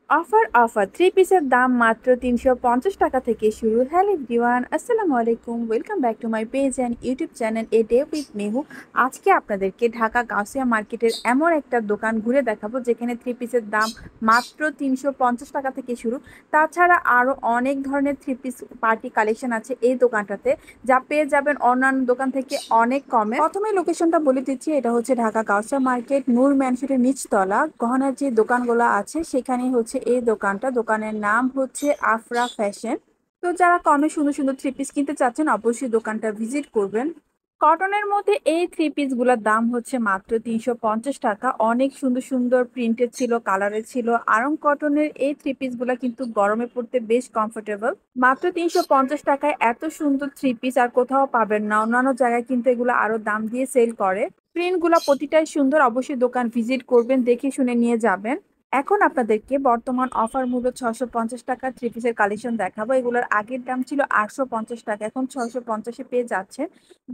Offer offer three পিসের দাম মাত্র ৩৫০ টাকা থেকে শুরু। হ্যালো এভরিওয়ান, আসসালামু আলাইকুম, welcome back to my page and YouTube channel a day with Mehu. আজকে আপনাদেরকে ঢাকা গাউসিয়া মার্কেটের এমন একটা দোকান ঘুরে দেখাবো যেখানে থ্রি পিসের দাম মাত্র ৩৫০ টাকা থেকে শুরু। তাছাড়া আরও অনেক ধরনের থ্রি পিস পার্টি কালেকশন আছে এই দোকানটাতে, যা পেয়ে যাবেন অন্যান্য দোকান থেকে অনেক কমে। প্রথমে লোকেশনটা বলে দিচ্ছি, এটা হচ্ছে ঢাকা গাউসিয়া মার্কেট, নূর ম্যানশনের নিচতলা। গহনার যে দোকানগুলো আছে সেখানে হচ্ছে এই দোকানটা। দোকানের নাম হচ্ছে আফরা ফ্যাশন। তো যারা কমে সুন্দর সুন্দর থ্রি পিস কিনতে চাচ্ছেন অবশ্যই দোকানটা ভিজিট করবেন। কটনের মধ্যে এই থ্রি পিস গুলার দাম হচ্ছে মাত্র ৩৫০ টাকা। অনেক সুন্দর সুন্দর প্রিন্টের ছিল, কালারের ছিল। আরং কটনের এই থ্রি পিস গুলা কিন্তু গরমে পড়তে বেশ কমফোর্টেবল। মাত্র ৩৫০ টাকায় এত সুন্দর থ্রি পিস আর কোথাও পাবেন না। অন্যান্য জায়গায় কিন্তু এগুলো আরো দাম দিয়ে সেল করে। প্রিন্ট গুলা প্রতিটাই সুন্দর, অবশ্যই দোকান ভিজিট করবেন, দেখে শুনে নিয়ে যাবেন। এখন আপনাদেরকে বর্তমান অফার মূল্য ৬৫০ টাকা থ্রি পিসের কালেকশন দেখাবো। এগুলোর আগের দাম ছিল ৮৫০ টাকা, এখন ৬৫০-এ পেয়ে যাচ্ছে।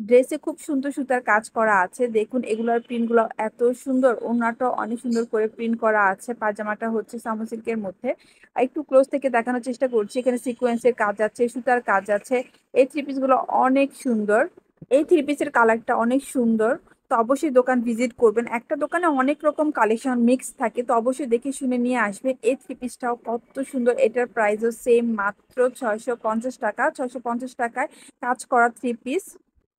ড্রেসে খুব সুন্দর সুতার কাজ করা আছে, দেখুন এগুলোর প্রিন্ট গুলো এত সুন্দর। ওড়নাটা অনেক সুন্দর করে প্রিন্ট করা আছে। পাজামাটা হচ্ছে সামু সিল্কের মধ্যে। একটু ক্লোজ থেকে দেখানোর চেষ্টা করছি, এখানে সিকোয়েন্সের কাজ আছে, সুতার কাজ আছে। এই থ্রি পিস গুলো অনেক সুন্দর। এই থ্রি পিসের কালারটা অনেক সুন্দর। তো অবশ্যই দোকান ভিজিট করবেন। একটা দোকানে অনেক রকম কালেকশন মিক্স থাকে, তো অবশ্যই দেখে শুনে নিয়ে আসবেন। এই থ্রি পিসটাও কত সুন্দর, এটার প্রাইসও সেম, মাত্র ৬৫০ টাকা। ৬৫০ টাকায় কাজ করা থ্রি পিস।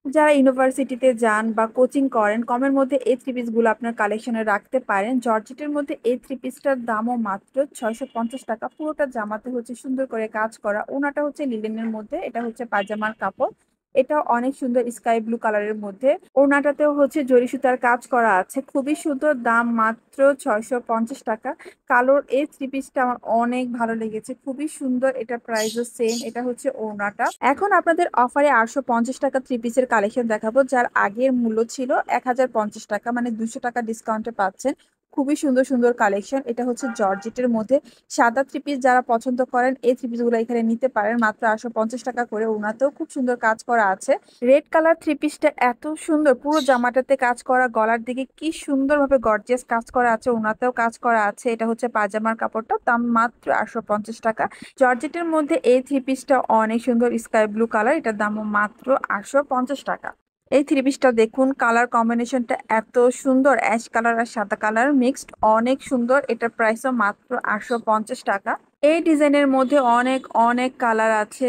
যারা ইউনিভার্সিটিতে যান বা কোচিং করেন, কমের মধ্যে এই থ্রি পিসগুলো আপনার কালেকশনে রাখতে পারেন। জর্জেটের মধ্যে এই থ্রি পিসটার দামও মাত্র ৬৫০ টাকা। পুরোটা জামাতে হচ্ছে সুন্দর করে কাজ করা। ওনাটা হচ্ছে লিলেনের মধ্যে, এটা হচ্ছে পাজামার কাপড়। এটা অনেক সুন্দর স্কাই ব্লু কালারের মধ্যে। ওড়নাটাতেও হচ্ছে জরি সুতার কাজ করা আছে, খুবই সুন্দর। দাম মাত্র ৬৫০ টাকা। কালোর এই থ্রি পিসটা আমার অনেক ভালো লেগেছে, খুবই সুন্দর। এটা প্রাইসও সেম। এটা হচ্ছে ওড়নাটা। এখন আপনাদের অফারে ৮৫০ টাকা থ্রি পিসের কালেকশন দেখাবো, যার আগের মূল্য ছিল ১০৫০ টাকা, মানে ২০০ টাকা ডিসকাউন্টে পাচ্ছেন। খুবই সুন্দর সুন্দর কালেকশন। এটা হচ্ছে জর্জেটের মধ্যে সাদা থ্রি পিস, যারা পছন্দ করেন এই থ্রি পিস গুলো এখানে নিতে পারেন মাত্র ৮৫০ টাকা করে। ওনাতেও খুব সুন্দর কাজ করা আছে। রেড কালার থ্রি পিসটা এত সুন্দর, পুরো জামাটাতে কাজ করা, গলার দিকে কি সুন্দরভাবে গর্জিয়াস কাজ করা আছে, ওনাতেও কাজ করা আছে। এটা হচ্ছে পাজামার কাপড়টা, দাম মাত্র ৮৫০ টাকা। জর্জেটের মধ্যে এই থ্রি পিসটা অনেক সুন্দর, স্কাই ব্লু কালার, এটার দামও মাত্র ৮৫০ টাকা। এই থ্রি পিসটা দেখুন, কালার কম্বিনেশনটা এত সুন্দর, অ্যাশ কালার আর সাদা কালার মিক্সড, অনেক সুন্দর। এটার প্রাইসও মাত্র ৮৫০ টাকা। এই ডিজাইনের মধ্যে অনেক অনেক কালার আছে,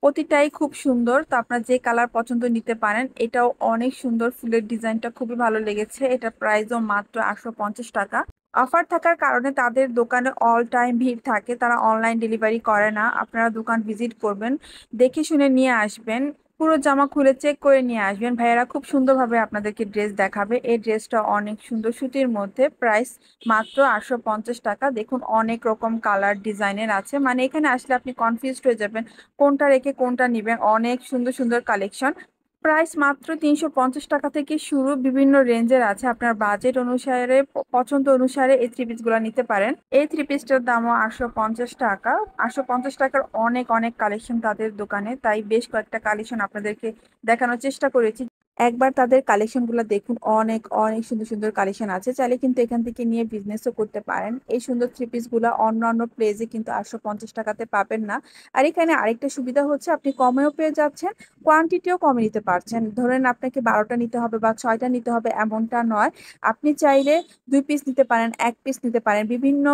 প্রতিটাই খুব সুন্দর। তো আপনার যে কালার পছন্দ নিতে পারেন। এটাও অনেক সুন্দর, ফুলের ডিজাইনটা খুবই ভালো লেগেছে। এটা প্রাইসও মাত্র ৮৫০ টাকা। অফার থাকার কারণে তাদের দোকানে অল টাইম ভিড় থাকে, তারা অনলাইন ডেলিভারি করে না। আপনারা দোকান ভিজিট করবেন, দেখে শুনে নিয়ে আসবেন, পুরো জামা খুলে চেক করে নিয়ে আসবেন। ভাইয়েরা খুব সুন্দরভাবে আপনাদেরকে ড্রেস দেখাবে। এই ড্রেসটা অনেক সুন্দর, সুতির মধ্যে, প্রাইস মাত্র ৮৫০ টাকা। দেখুন অনেক রকম কালার ডিজাইনের আছে, মানে এখানে আসলে আপনি কনফিউজড হয়ে যাবেন কোনটা রেখে কোনটা নিবেন। অনেক সুন্দর সুন্দর কালেকশন। প্রাইস মাত্র ৩৫০ টাকা থেকে শুরু, বিভিন্ন রেঞ্জের আছে। আপনার বাজেট অনুসারে, পছন্দ অনুসারে এই থ্রি পিস গুলা নিতে পারেন। এই থ্রি পিসটার দামও ৮৫০ টাকা। ৮৫০ টাকার অনেক অনেক কালেকশন তাদের দোকানে, তাই বেশ কয়েকটা কালেকশন আপনাদেরকে দেখানোর চেষ্টা করেছি। একবার তাদের কালেকশন গুলো দেখুন, অনেক অনেক সুন্দর সুন্দর কালেকশন আছে। চাইলে কিন্তু এখান থেকে নিয়ে বিজনেসও করতে পারেন। এই সুন্দর থ্রি পিস গুলা অন্যান্য প্লেসে কিন্তু ৮৫০ টাকাতে পাবেন না। আর এখানে আরেকটা সুবিধা হচ্ছে, আপনি কমেও পেয়ে যাচ্ছেন, কোয়ান্টিটিও কমে নিতে পারছেন। ধরেন আপনাকে ১২টা নিতে হবে বা ৬টা নিতে হবে, এমনটা নয়। আপনি চাইলে ২ পিস নিতে পারেন, ১ পিস নিতে পারেন, বিভিন্ন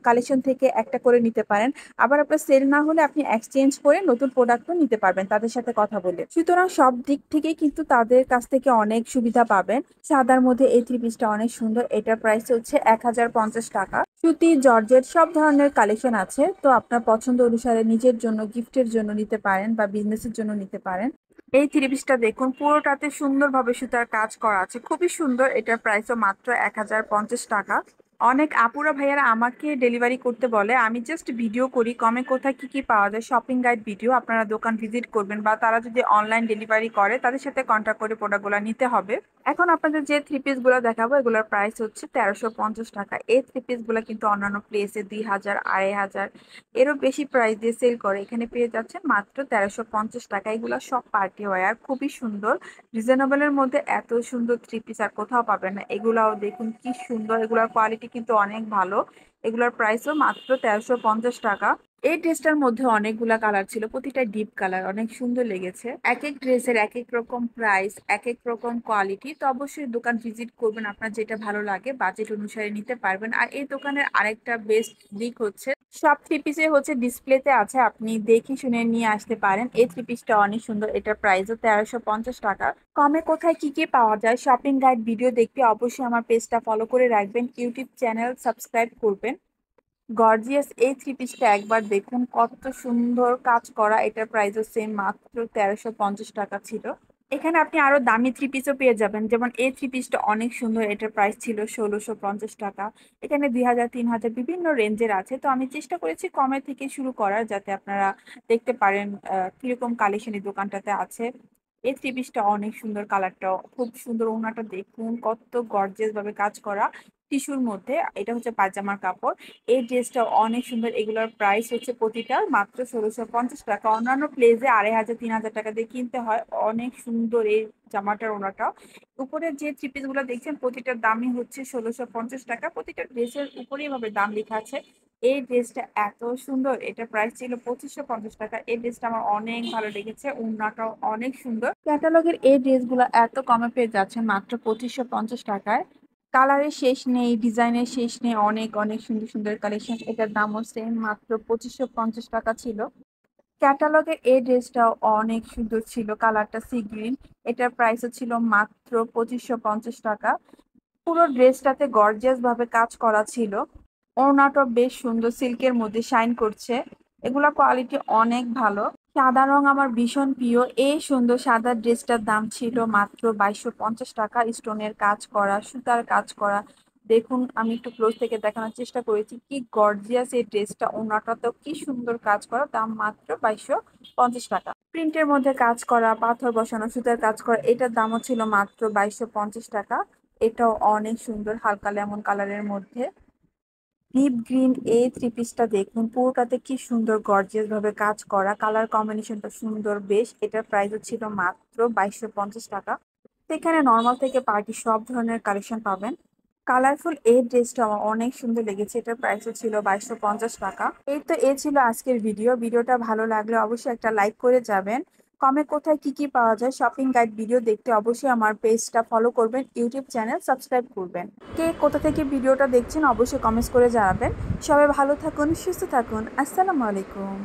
কালেকশন থেকে একটা করে নিতে পারেন। আবার আপনার সেল না হলে আপনি এক্সচেঞ্জ করে নতুন প্রোডাক্টও নিতে পারবেন তাদের সাথে কথা বলে। সুতরাং সব দিক থেকে কিন্তু তাদের কাছ থেকে অনেক সুবিধা পাবেন। সাদার মধ্যে এই থ্রি পিসটা অনেক সুন্দর, এটার প্রাইস হচ্ছে ১০৫০ টাকা। সুতি, জর্জেট সব ধরনের কালেকশন আছে। তো আপনার পছন্দ অনুসারে নিজের জন্য, গিফটের জন্য নিতে পারেন বা বিজনেসের জন্য নিতে পারেন। এই থ্রি পিসটা দেখুন, পুরোটাতে সুন্দরভাবে সুতার কাজ করা আছে, খুবই সুন্দর। এটার প্রাইসও মাত্র ১০৫০ টাকা। অনেক আপুরা ভাইয়ারা আমাকে ডেলিভারি করতে বলে, আমি জাস্ট ভিডিও করি কমে কোথায় কি কি পাওয়া যায়, শপিং গাইড ভিডিও। আপনারা দোকান ভিজিট করবেন বা তারা যদি অনলাইন ডেলিভারি করে তাদের সাথে কন্ট্যাক্ট করে প্রোডাক্টগুলো নিতে হবে। এখন আপনাদের যে থ্রি পিস গুলো দেখাবো এগুলোর প্রাইস হচ্ছে ১৩৫০ টাকা। এই থ্রি পিস গুলো কিন্তু অন্যান্য প্লেসে ২০০০, ২৫০০ এরও বেশি প্রাইস দিয়ে সেল করে, এখানে পেয়ে যাচ্ছেন মাত্র ১৩৫০ টাকা। এগুলো সব পার্টি ওয়্যার, খুবই সুন্দর। রিজনেবলের মধ্যে এত সুন্দর থ্রি পিস আর কোথাও পাবেন না। এগুলাও দেখুন কি সুন্দর, এগুলোর কোয়ালিটি কিন্তু অনেক ভালো। এগুলোর প্রাইসও মাত্র 1350 টাকা। এই ড্রেসটার মধ্যে অনেকগুলা কালার ছিল, প্রতিটা ডিপ কালার, অনেক সুন্দর লেগেছে। এক এক ড্রেসের এক এক রকম প্রাইস, এক এক রকম কোয়ালিটি। তো অবশ্যই দোকান ভিজিট করবেন, আপনার যেটা ভালো লাগে বাজেট অনুসারে নিতে পারবেন। আর এই দোকানের আরেকটা বেস্ট দিক হচ্ছে সব থ্রি পিসে হচ্ছে ডিসপ্লেতে আছে, আপনি দেখে শুনে নিয়ে আসতে পারেন। এই থ্রি পিসটা অনেক সুন্দর, এটার প্রাইসও 1350 টাকা। কমে কোথায় কি কি পাওয়া যায় শপিং গাইড ভিডিও দেখতে অবশ্যই আমার পেজটা ফলো করে রাখবেন, ইউটিউব চ্যানেল সাবস্ক্রাইব করবেন। গর্জিয়াস এই থ্রি পিসটা একবার দেখুন, কত সুন্দর কাজ করা। এটার প্রাইসও সেম, মাত্র 1350 টাকা ছিল। এখানে আপনি আরো দামি থ্রি পিসও পেয়ে যাবেন, যেমন এই থ্রি পিসটা অনেক সুন্দর, এটার প্রাইস ছিল 1650 টাকা। এখানে 2000 3000 বিভিন্ন রেঞ্জের আছে। তো আমি চেষ্টা করেছি কমে থেকে শুরু করার, যাতে আপনারা দেখতে পারেন কিরকম কালেকশন এই দোকানটাতে আছে। এই থ্রি পিসটা অনেক সুন্দর, কালারটা খুব সুন্দর, ওনাটা দেখুন কত গর্জিয়াস ভাবে কাজ করা টিস্যুর মধ্যে। এটা হচ্ছে পায়জামার কাপড়। এই ড্রেসটা অনেক সুন্দর, এগুলোর প্রাইস হচ্ছে প্রতিটা মাত্র 1650 টাকা। অন্যান্য প্লেসে 2500 3000 টাকা দিয়ে কিনতে হয়। অনেক সুন্দর এই জামাটার ওনাটা। উপরে যে থ্রি পিস গুলো দেখছেন প্রতিটার দামই হচ্ছে 1650 টাকা। প্রতিটা ড্রেসের উপরে এভাবে দাম লেখা আছে। এই ড্রেসটা এত সুন্দর, এটা প্রাইস ছিল 2550 টাকা। এই ড্রেসটা আমার অনেক ভালো লেগেছে, ওড়নাটাও অনেক সুন্দর। ক্যাটালগের এই ড্রেসগুলো এত কমে পেয়ে যাচ্ছে মাত্র 2550 টাকায়। কালারের শেষ নেই, ডিজাইনের শেষ নেই, অনেক অনেক সুন্দর সুন্দর কালেকশন। এটার দামও সেম, মাত্র 2550 টাকা ছিল। ক্যাটালগের এই ড্রেসটাও অনেক সুন্দর ছিল, কালারটা সি গ্রিন। এটার প্রাইসও ছিল মাত্র 2550 টাকা। পুরো ড্রেসটাতে গর্জিয়াস ভাবে কাজ করা ছিল। ওড়নাটা বেশ সুন্দর, সিল্কের মধ্যে শাইন করছে। এগুলা কোয়ালিটি অনেক ভালো। সাদা রং আমার ভীষণ প্রিয়। এই সুন্দর সাদা ড্রেসটার দাম ছিল মাত্র 2250 টাকা। স্টোনের কাজ করা, সুতার কাজ করা। দেখুন, আমি একটু ক্লোজ থেকে দেখানোর চেষ্টা করেছি, কি গর্জিয়াস এই ড্রেসটা। ওড়নাটাতেও কি সুন্দর কাজ করা, দাম মাত্র 2250 টাকা। প্রিন্টের মধ্যে কাজ করা, পাথর বসানো, সুতার কাজ করা, এটার দামও ছিল মাত্র 2250 টাকা। এটাও অনেক সুন্দর, হালকা লেমন কালারের মধ্যে। ডিপ গ্রিন এই থ্রি পিসটা দেখুন, পুরোটাতে কি সুন্দর গর্জিয়াস ভাবে কাজ করা, কালার কম্বিনেশনটা সুন্দর বেশ। এটার প্রাইসও ছিল মাত্র 2250 টাকা। তো এখানে নর্মাল থেকে পার্টি সব ধরনের কালেকশন পাবেন। কালারফুল এই ড্রেসটা আমার অনেক সুন্দর লেগেছে, এটার প্রাইসও ছিল 2250 টাকা। এই তো এ ছিল আজকের ভিডিওটা ভালো লাগলে অবশ্যই একটা লাইক করে যাবেন। কমে কোথায় কি কি পাওয়া যায় শপিং গাইড ভিডিও দেখতে অবশ্যই আমার পেজটা ফলো করবেন, ইউটিউব চ্যানেল সাবস্ক্রাইব করবেন। কে কোথা থেকে ভিডিওটা দেখছেন অবশ্যই কমেন্টস করে জানাবেন। সবাই ভালো থাকুন, সুস্থ থাকুন। আসসালামু আলাইকুম।